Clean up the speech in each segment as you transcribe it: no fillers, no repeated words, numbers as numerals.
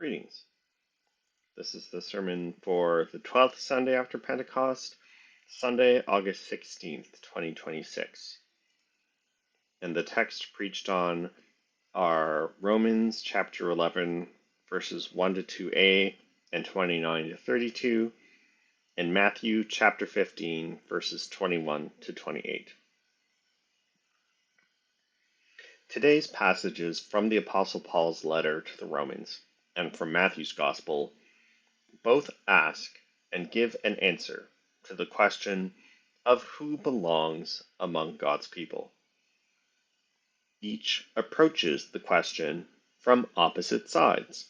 Greetings. This is the sermon for the 12th Sunday after Pentecost, Sunday, August 16th, 2026. And the text preached on are Romans chapter 11, verses 1 to 2a and 29 to 32, and Matthew chapter 15, verses 21 to 28. Today's passages from the Apostle Paul's letter to the Romans and from Matthew's Gospel both ask and give an answer to the question of who belongs among God's people. Each approaches the question from opposite sides.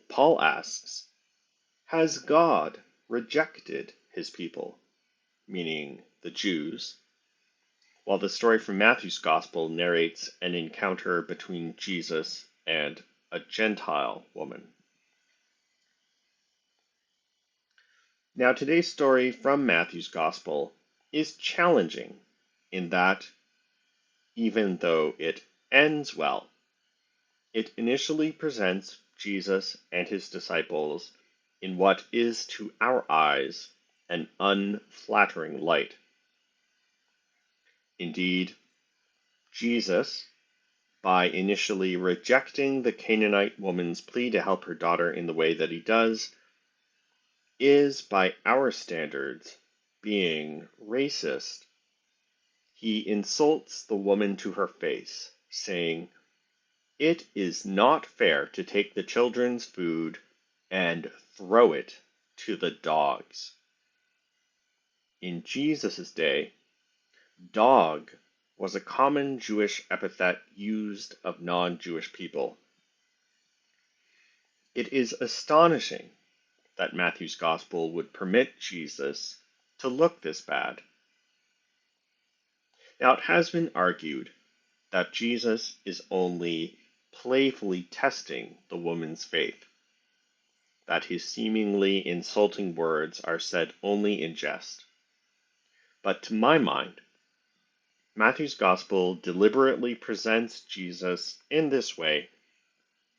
Paul asks, has God rejected his people, meaning the Jews, while the story from Matthew's Gospel narrates an encounter between Jesus and a Gentile woman. Now, today's story from Matthew's Gospel is challenging in that, even though it ends well, it initially presents Jesus and his disciples in what is to our eyes an unflattering light. Indeed, Jesus, by initially rejecting the Canaanite woman's plea to help her daughter in the way that he does, is, by our standards, being racist. He insults the woman to her face, saying, "It is not fair to take the children's food and throw it to the dogs." In Jesus' day, dog was a common Jewish epithet used of non-Jewish people. It is astonishing that Matthew's Gospel would permit Jesus to look this bad. Now, it has been argued that Jesus is only playfully testing the woman's faith, that his seemingly insulting words are said only in jest. But to my mind, Matthew's Gospel deliberately presents Jesus in this way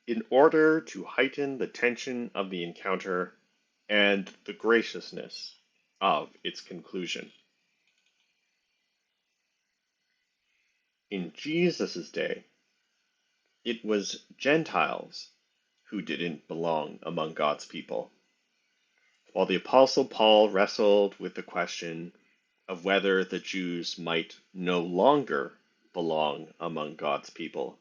in order to heighten the tension of the encounter and the graciousness of its conclusion. In Jesus' day, it was Gentiles who didn't belong among God's people, while the Apostle Paul wrestled with the question of whether the Jews might no longer belong among God's people.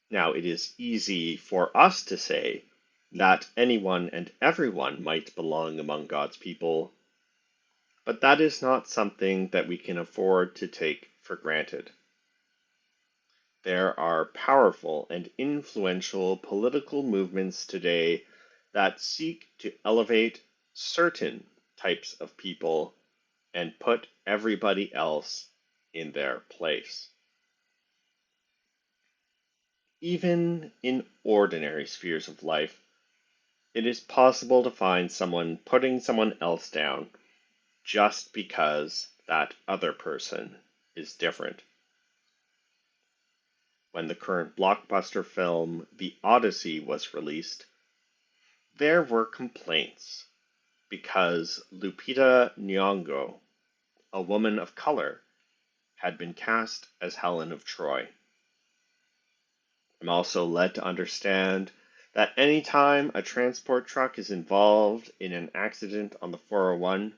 Now, it is easy for us to say that anyone and everyone might belong among God's people, but that is not something that we can afford to take for granted. There are powerful and influential political movements today that seek to elevate certain types of people and put everybody else in their place. Even in ordinary spheres of life, it is possible to find someone putting someone else down just because that other person is different. When the current blockbuster film The Odyssey was released, there were complaints because Lupita Nyong'o, a woman of color, had been cast as Helen of Troy. I'm also led to understand that any time a transport truck is involved in an accident on the 401,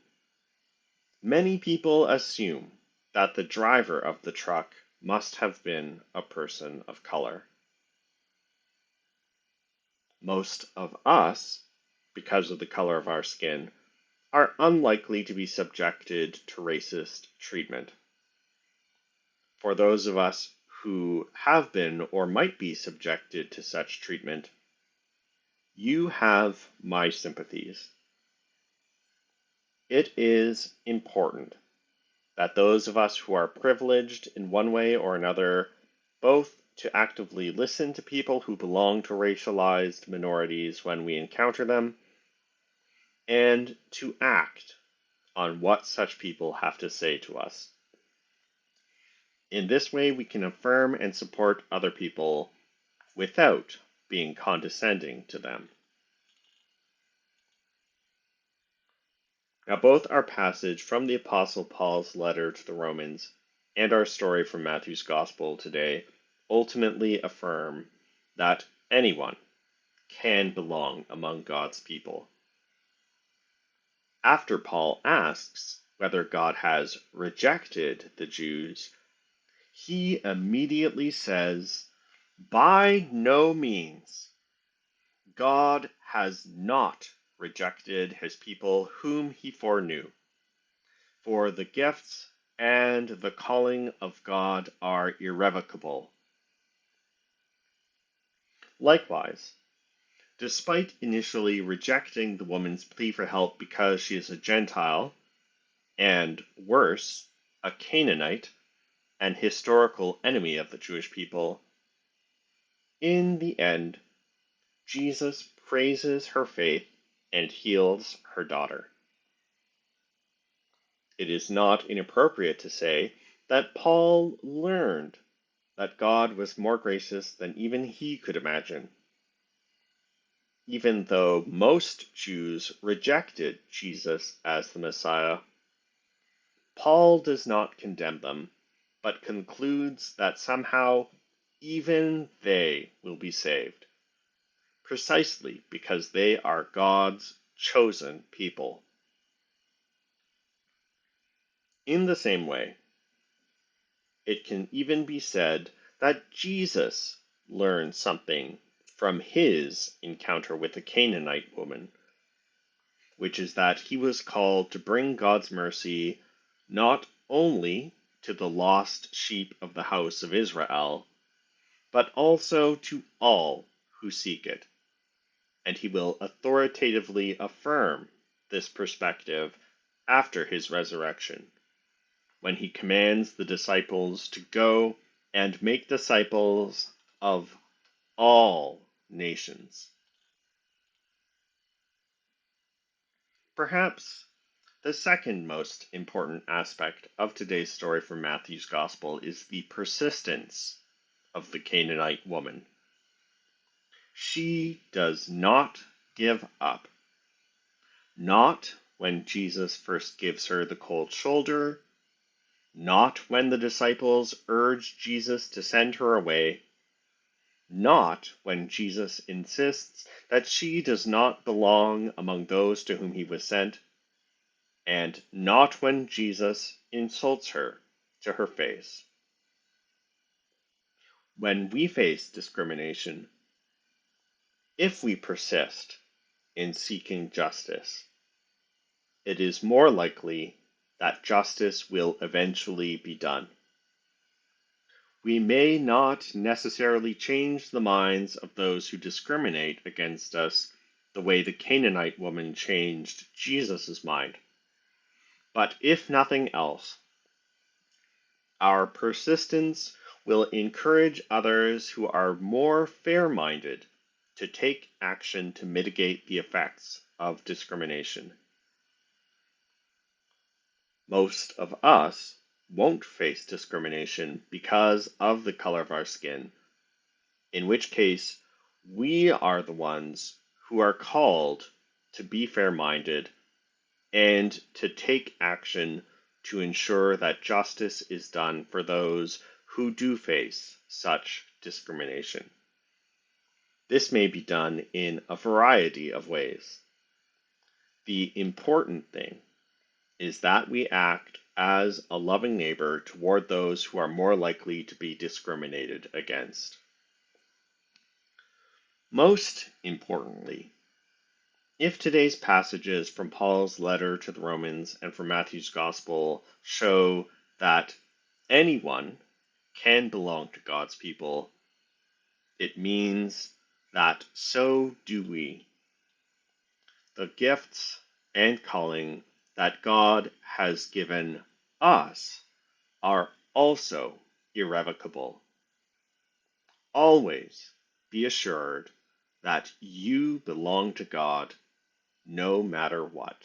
many people assume that the driver of the truck must have been a person of color. Most of us, because of the color of our skin, are unlikely to be subjected to racist treatment. For those of us who have been or might be subjected to such treatment, you have my sympathies. It is important that those of us who are privileged in one way or another, both to actively listen to people who belong to racialized minorities when we encounter them, and to act on what such people have to say to us. In this way, we can affirm and support other people without being condescending to them. Now, both our passage from the Apostle Paul's letter to the Romans and our story from Matthew's Gospel today ultimately affirm that anyone can belong among God's people. After Paul asks whether God has rejected the Jews, he immediately says, by no means. God has not rejected his people whom he foreknew. For the gifts and the calling of God are irrevocable. Likewise, despite initially rejecting the woman's plea for help because she is a Gentile, and worse, a Canaanite, an historical enemy of the Jewish people, in the end, Jesus praises her faith and heals her daughter. It is not inappropriate to say that Paul learned that God was more gracious than even he could imagine. Even though most Jews rejected Jesus as the Messiah, Paul does not condemn them, but concludes that somehow even they will be saved, precisely because they are God's chosen people. In the same way, it can even be said that Jesus learned something from his encounter with the Canaanite woman, which is that he was called to bring God's mercy not only to the lost sheep of the house of Israel, but also to all who seek it. And he will authoritatively affirm this perspective after his resurrection, when he commands the disciples to go and make disciples of all nations. Perhaps the second most important aspect of today's story from Matthew's Gospel is the persistence of the Canaanite woman. She does not give up. Not when Jesus first gives her the cold shoulder, not when the disciples urge Jesus to send her away, not when Jesus insists that she does not belong among those to whom he was sent, and not when Jesus insults her to her face. When we face discrimination, if we persist in seeking justice, it is more likely that justice will eventually be done. We may not necessarily change the minds of those who discriminate against us the way the Canaanite woman changed Jesus' mind. But if nothing else, our persistence will encourage others who are more fair-minded to take action to mitigate the effects of discrimination. Most of us won't face discrimination because of the color of our skin, in which case we are the ones who are called to be fair-minded and to take action to ensure that justice is done for those who do face such discrimination. This may be done in a variety of ways. The important thing is that we act as a loving neighbor toward those who are more likely to be discriminated against. Most importantly, if today's passages from Paul's letter to the Romans and from Matthew's Gospel show that anyone can belong to God's people, it means that so do we. The gifts and calling that God has given us are also irrevocable. Always be assured that you belong to God no matter what.